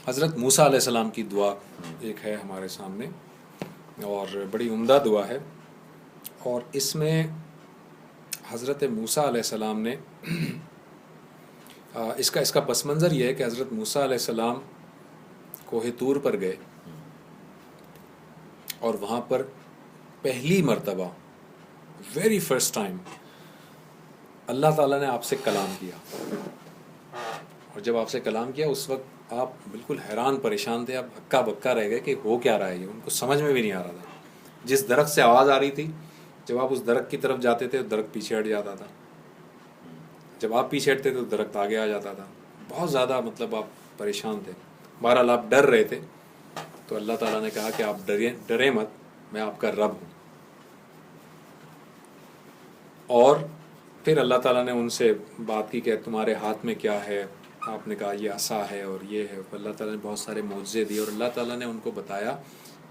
حضرت موسیٰ علیہ السلام کی دعا ایک ہے ہمارے سامنے، اور بڑی عمدہ دعا ہے، اور اس میں حضرت موسیٰ علیہ السلام نے اس کا پس منظر یہ ہے کہ حضرت موسیٰ علیہ السلام کوہ طور پر گئے، اور وہاں پر پہلی مرتبہ ویری فرسٹ ٹائم اللہ تعالیٰ نے آپ سے کلام کیا، اور جب آپ سے کلام کیا اس وقت آپ بالکل حیران پریشان تھے، آپ ہکا بکا رہ گئے کہ ہو کیا رہا ہے، یہ ان کو سمجھ میں بھی نہیں آ رہا تھا۔ جس درخت سے آواز آ رہی تھی، جب آپ اس درخت کی طرف جاتے تھے درخت پیچھے ہٹ جاتا تھا، جب آپ پیچھے ہٹتے تھے تو درخت آگے آ جاتا تھا، بہت زیادہ مطلب آپ پریشان تھے، بہرحال آپ ڈر رہے تھے۔ تو اللہ تعالیٰ نے کہا کہ آپ ڈرے مت، میں آپ کا رب ہوں۔ اور پھر اللہ تعالیٰ نے ان سے بات کی کہ تمہارے ہاتھ میں کیا ہے، آپ نے کہا یہ عصا ہے اور یہ ہے۔ اللہ تعالیٰ نے بہت سارے معجزے دیے، اور اللہ تعالیٰ نے ان کو بتایا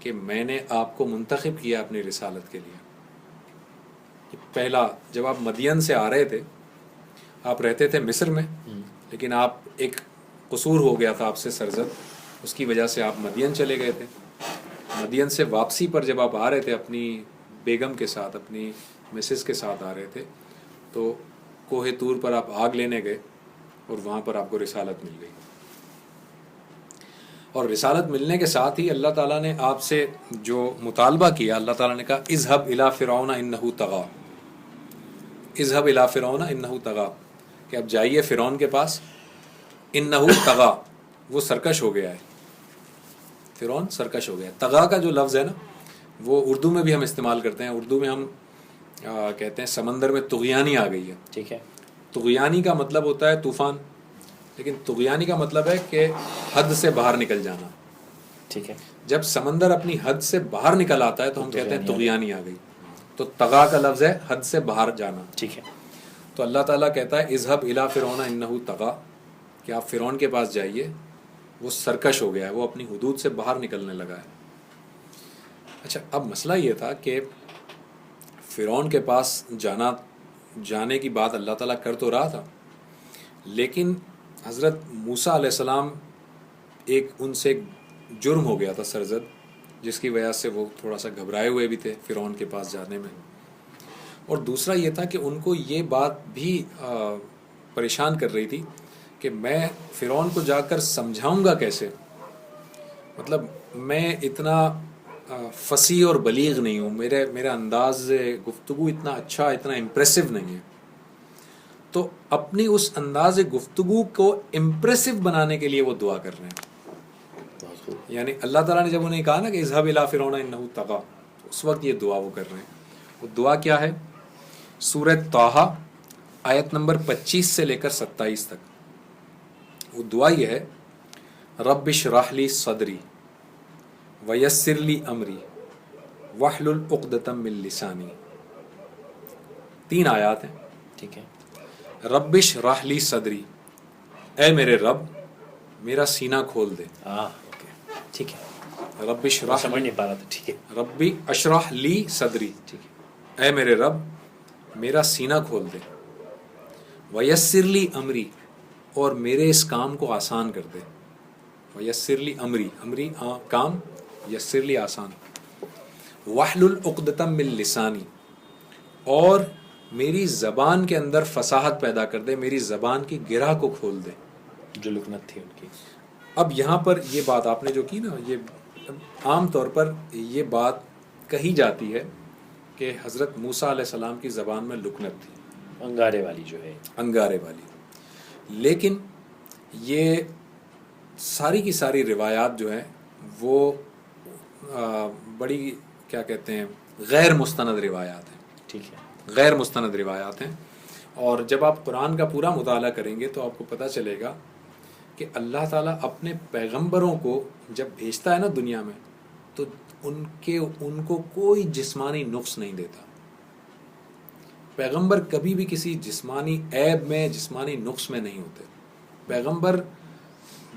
کہ میں نے آپ کو منتخب کیا اپنی رسالت کے لیے۔ پہلا جب آپ مدین سے آ رہے تھے، آپ رہتے تھے مصر میں، لیکن آپ ایک قصور ہو گیا تھا آپ سے سرزد، اس کی وجہ سے آپ مدین چلے گئے تھے۔ مدین سے واپسی پر جب آپ آ رہے تھے اپنی بیگم کے ساتھ، اپنی مسز کے ساتھ آ رہے تھے، تو کوہ طور پر آپ آگ لینے گئے، اور وہاں پر آپ کو رسالت مل گئی۔ اور رسالت ملنے کے ساتھ ہی اللہ تعالیٰ نے آپ سے جو مطالبہ کیا، اللہ تعالیٰ نے کہا اذهب الى فرعون انه طغى، اذهب الى فرعون انه طغى، کہ اب جائیے فرعون کے پاس، انه طغى، وہ سرکش ہو گیا ہے، فرعون سرکش ہو گیا ہے۔ طغى کا جو لفظ ہے نا، وہ اردو میں بھی ہم استعمال کرتے ہیں، اردو میں ہم کہتے ہیں سمندر میں طغیانی آ گئی ہے، ٹھیک ہے۔ طغیانی کا مطلب ہوتا ہے طوفان، لیکن طغیانی کا مطلب ہے کہ حد سے باہر نکل جانا، ٹھیک ہے۔ جب سمندر اپنی حد سے باہر نکل آتا ہے تو ہم کہتے ہیں طغیانی آ گئی۔ تو طغا کا لفظ ہے حد سے باہر جانا، ٹھیک ہے۔ تو اللہ تعالیٰ کہتا ہے اذهب الى فرعون انه طغى، کہ آپ فرعون کے پاس جائیے، وہ سرکش ہو گیا ہے، وہ اپنی حدود سے باہر نکلنے لگا ہے۔ اچھا، اب مسئلہ یہ تھا کہ فرعون کے پاس جانے کی بات اللہ تعالیٰ کر تو رہا تھا، لیکن حضرت موسیٰ علیہ السلام ایک ان سے جرم ہو گیا تھا سرزد، جس کی وجہ سے وہ تھوڑا سا گھبرائے ہوئے بھی تھے فرعون کے پاس جانے میں، اور دوسرا یہ تھا کہ ان کو یہ بات بھی پریشان کر رہی تھی کہ میں فرعون کو جا کر سمجھاؤں گا کیسے، مطلب میں اتنا فصیح اور بلیغ نہیں ہوں، میرا انداز گفتگو اتنا اچھا، اتنا امپریسو نہیں ہے۔ تو اپنی اس انداز گفتگو کو امپریسو بنانے کے لیے وہ دعا کر رہے ہیں، یعنی اللہ تعالیٰ نے جب انہیں کہا نا کہ اذهب الى فرعون انه طغى، اس وقت یہ دعا وہ کر رہے ہیں۔ وہ دعا کیا ہے؟ سورہ طٰہٰ آیت نمبر 25 سے لے کر 27 تک وہ دعا یہ ہے، رب اشرح لی صدری ویسر لی امری واحلل عقدۃ من لسانی۔ 3 آیات ہیں، ٹھیک ہے۔ رب اشرح لی صدری، اے میرے رب میرا سینہ کھول دے، اوکے، ٹھیک ہے۔ رب اشرح، سمجھ نہیں پا رہا تھا، ٹھیک ہے۔ ربی اشرح لی صدری، ٹھیک ہے۔ اے میرے رب میرا سینہ کھول دے، ویسر لی امری، اور میرے اس کام کو آسان کر دے، ویسر لی امری، امری کام، یسر لی آسان، واحلل عقدۃ من لسانی، اور میری زبان کے اندر فصاحت پیدا کر دے، میری زبان کی گرہ کو کھول دے، جو لکنت تھی ان کی۔ اب یہاں پر یہ بات آپ نے جو کی نا، یہ عام طور پر یہ بات کہی جاتی ہے کہ حضرت موسیٰ علیہ السلام کی زبان میں لکنت تھی، انگارے والی جو ہے، انگارے والی، لیکن یہ ساری کی ساری روایات جو ہیں وہ بڑی کیا کہتے ہیں غیر مستند روایات ہیں، ٹھیک ہے۔ غیر مستند روایات ہیں۔ اور جب آپ قرآن کا پورا مطالعہ کریں گے تو آپ کو پتہ چلے گا کہ اللہ تعالیٰ اپنے پیغمبروں کو جب بھیجتا ہے نا دنیا میں، تو ان کو کوئی جسمانی نقص نہیں دیتا۔ پیغمبر کبھی بھی کسی جسمانی عیب میں، جسمانی نقص میں نہیں ہوتے۔ پیغمبر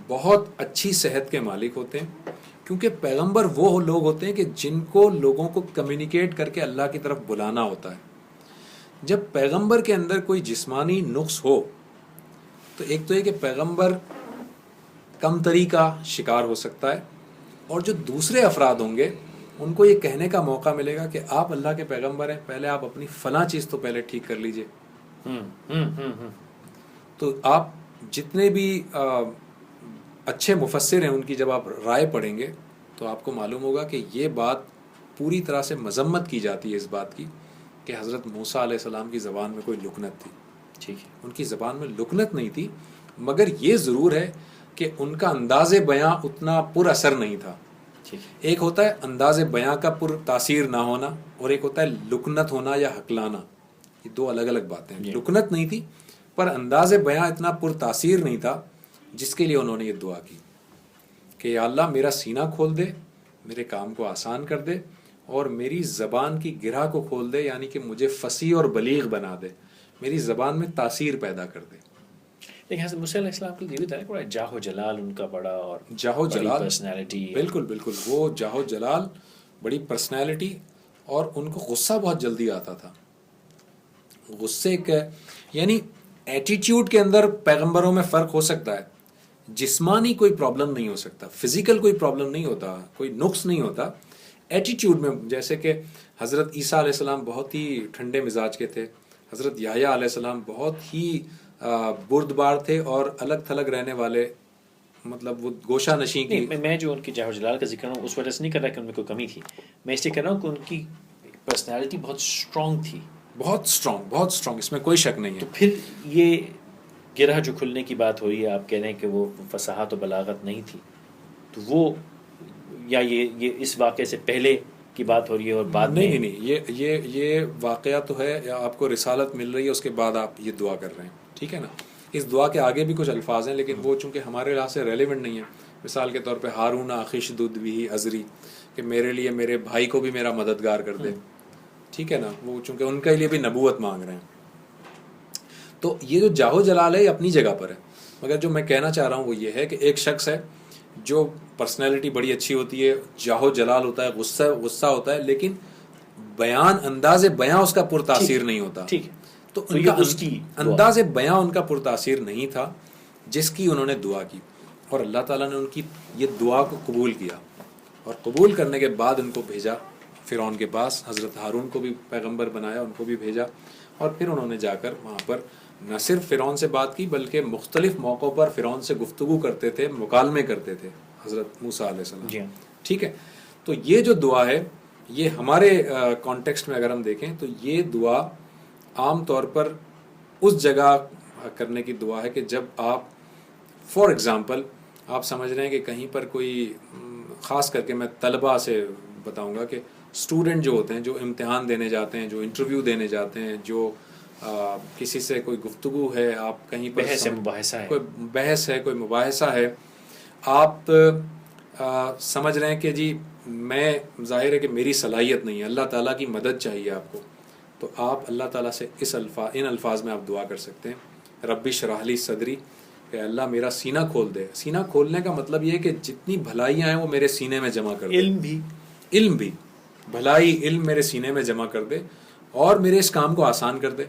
بہت اچھی صحت کے مالک ہوتے ہیں، کیونکہ پیغمبر وہ لوگ ہوتے ہیں کہ جن کو لوگوں کو کمیونیکیٹ کر کے اللہ کی طرف بلانا ہوتا ہے۔ جب پیغمبر کے اندر کوئی جسمانی نقص ہو تو ایک تو یہ کہ پیغمبر کم تری کا شکار ہو سکتا ہے، اور جو دوسرے افراد ہوں گے ان کو یہ کہنے کا موقع ملے گا کہ آپ اللہ کے پیغمبر ہیں، پہلے آپ اپنی فلاں چیز تو پہلے ٹھیک کر لیجئے۔ تو آپ جتنے بھی اچھے مفسر ہیں ان کی جب آپ رائے پڑھیں گے تو آپ کو معلوم ہوگا کہ یہ بات پوری طرح سے مذمت کی جاتی ہے اس بات کی کہ حضرت موسیٰ علیہ السلام کی زبان میں کوئی لکنت تھی۔ ٹھیک ہے، ان کی زبان میں لکنت نہیں تھی، مگر یہ ضرور ہے کہ ان کا انداز بیاں اتنا پر اثر نہیں تھا۔ ٹھیک ہے، ایک ہوتا ہے انداز بیاں کا پر تاثیر نہ ہونا، اور ایک ہوتا ہے لکنت ہونا یا حقلانا، یہ دو الگ الگ باتیں ہیں۔ لکنت نہیں تھی پر انداز بیاں اتنا پر تاثیر نہیں تھا، جس کے لیے انہوں نے یہ دعا کی کہ یا اللہ میرا سینہ کھول دے، میرے کام کو آسان کر دے، اور میری زبان کی گرہ کو کھول دے، یعنی کہ مجھے فصیح اور بلیغ بنا دے، میری زبان میں تاثیر پیدا کر دے۔ لیکن حضرت موسیٰ علیہ السلام کے لیے بھی بڑا جاہ و جلال ان کا بڑا، اور جاہ و جلال، پرسنالٹی، بالکل بالکل، وہ جاہ و جلال، بڑی پرسنالٹی، اور ان کو غصہ بہت جلدی آتا تھا۔ غصے کا یعنی ایٹیٹیوڈ کے اندر پیغمبروں میں فرق ہو سکتا ہے، جسمانی کوئی پرابلم نہیں ہو سکتا، فزیکل کوئی پرابلم نہیں ہوتا، کوئی نقص نہیں ہوتا، ایٹیٹیوڈ میں۔ جیسے کہ حضرت عیسیٰ علیہ السلام بہت ہی ٹھنڈے مزاج کے تھے، حضرت یحییٰ علیہ السلام بہت ہی بردبار تھے اور الگ تھلگ رہنے والے، مطلب وہ گوشہ نشیں کی۔ میں جو ان کی جاہ و جلال کا ذکر ہوں اس وجہ سے نہیں کر رہا کہ ان میں کوئی کمی تھی، میں اس لیے کہہ رہا ہوں کہ ان کی پرسنالٹی بہت اسٹرانگ تھی، بہت اسٹرانگ، بہت اسٹرانگ، اس میں کوئی شک نہیں تو ہے۔ پھر یہ گرہ جو کھلنے کی بات ہو رہی ہے، آپ کہہ رہے ہیں کہ وہ فصاحت و بلاغت نہیں تھی، تو وہ یا یہ اس واقعے سے پہلے کی بات ہو رہی ہے اور بعد میں؟ نہیں، یہ واقعہ تو ہے، یا آپ کو رسالت مل رہی ہے اس کے بعد آپ یہ دعا کر رہے ہیں، ٹھیک ہے نا۔ اس دعا کے آگے بھی کچھ الفاظ ہیں لیکن وہ چونکہ ہمارے لحاظ سے ریلیونٹ نہیں ہے۔ مثال کے طور پہ ہارون اخی اشدد بہ ازری، کہ میرے لیے میرے بھائی کو بھی میرا مددگار کر دے، ٹھیک ہے نا، وہ چونکہ ان کے لیے بھی نبوت مانگ رہے ہیں۔ تو یہ جو جاہ و جلال ہے یہ اپنی جگہ پر ہے، مگر جو میں کہنا چاہ رہا ہوں وہ یہ ہے کہ ایک شخص ہے جو پرسنالٹی بڑی اچھی ہوتی ہے، جاہ و جلال ہوتا ہے، غصہ ہوتا ہے، لیکن بیان، انداز بیاں اس کا پرتاثیر نہیں ہوتا۔ ٹھیک ہے، تو ان کا انداز بیاں ان کا پرتاثیر نہیں تھا جس کی انہوں نے دعا کی، اور اللہ تعالیٰ نے ان کی یہ دعا کو قبول کیا، اور قبول کرنے کے بعد ان کو بھیجا فرعون کے پاس، حضرت ہارون کو بھی پیغمبر بنایا، ان کو بھی بھیجا، اور پھر انہوں نے جا کر وہاں پر نہ صرف فرعون سے بات کی بلکہ مختلف موقعوں پر فرعون سے گفتگو کرتے تھے، مکالمے کرتے تھے حضرت موسیٰ علیہ السلام، ٹھیک ہے۔ تو یہ جو دعا ہے یہ ہمارے کانٹیکسٹ میں اگر ہم دیکھیں تو یہ دعا عام طور پر اس جگہ کرنے کی دعا ہے کہ جب آپ فار ایگزامپل آپ سمجھ رہے ہیں کہ کہیں پر کوئی، خاص کر کے میں طلباء سے بتاؤں گا کہ اسٹوڈنٹ جو ہوتے ہیں، جو امتحان دینے جاتے ہیں، جو انٹرویو دینے جاتے ہیں، جو کسی سے کوئی گفتگو ہے، آپ کہیں پر کوئی بحث ہے، کوئی مباحثہ ہے، آپ سمجھ رہے ہیں کہ جی میں، ظاہر ہے کہ میری صلاحیت نہیں ہے، اللہ تعالیٰ کی مدد چاہیے آپ کو، تو آپ اللہ تعالیٰ سے ان الفاظ میں آپ دعا کر سکتے ہیں، رب اشرح لی صدری، کہ اللہ میرا سینہ کھول دے۔ سینہ کھولنے کا مطلب یہ ہے کہ جتنی بھلائیاں ہیں وہ میرے سینے میں جمع کر دے، علم بھی بھلائی، علم میرے سینے میں جمع کر دے، اور میرے اس کام کو آسان کر دے،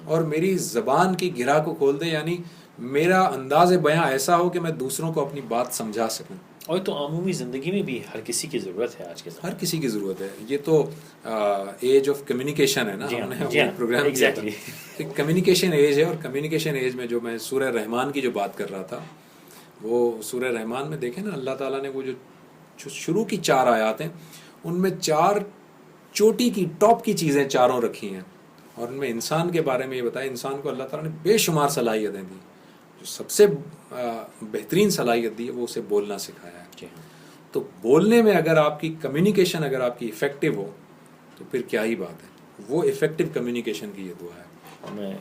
اور میری زبان کی گرہ کو کھول دے، یعنی میرا انداز بیاں ایسا ہو کہ میں دوسروں کو اپنی بات سمجھا سکوں۔ اور تو عمومی زندگی میں بھی ہر کسی کی ضرورت ہے آج کے ہر کسی کی ضرورت ہے، یہ تو ایج آف کمیونیکیشن ہے نا، ہم نے وہ پروگرام کیا تھا، کمیونیکیشن ایج ہے، اور کمیونیکیشن ایج میں جو میں سورہ رحمان کی جو بات کر رہا تھا، وہ سورہ رحمان میں دیکھیں نا، اللہ تعالیٰ نے وہ جو شروع کی 4 آیات ہیں ان میں 4 چوٹی کی، ٹاپ کی چیزیں چاروں رکھی ہیں، اور ان میں انسان کے بارے میں یہ بتایا انسان کو اللہ تعالیٰ نے بے شمار صلاحیتیں دی، جو سب سے بہترین صلاحیت دی ہے وہ اسے بولنا سکھایا ہے۔ تو بولنے میں اگر آپ کی کمیونیکیشن اگر آپ کی افیکٹو ہو تو پھر کیا ہی بات ہے، وہ افیکٹو کمیونیکیشن کی یہ دعا ہے۔ میں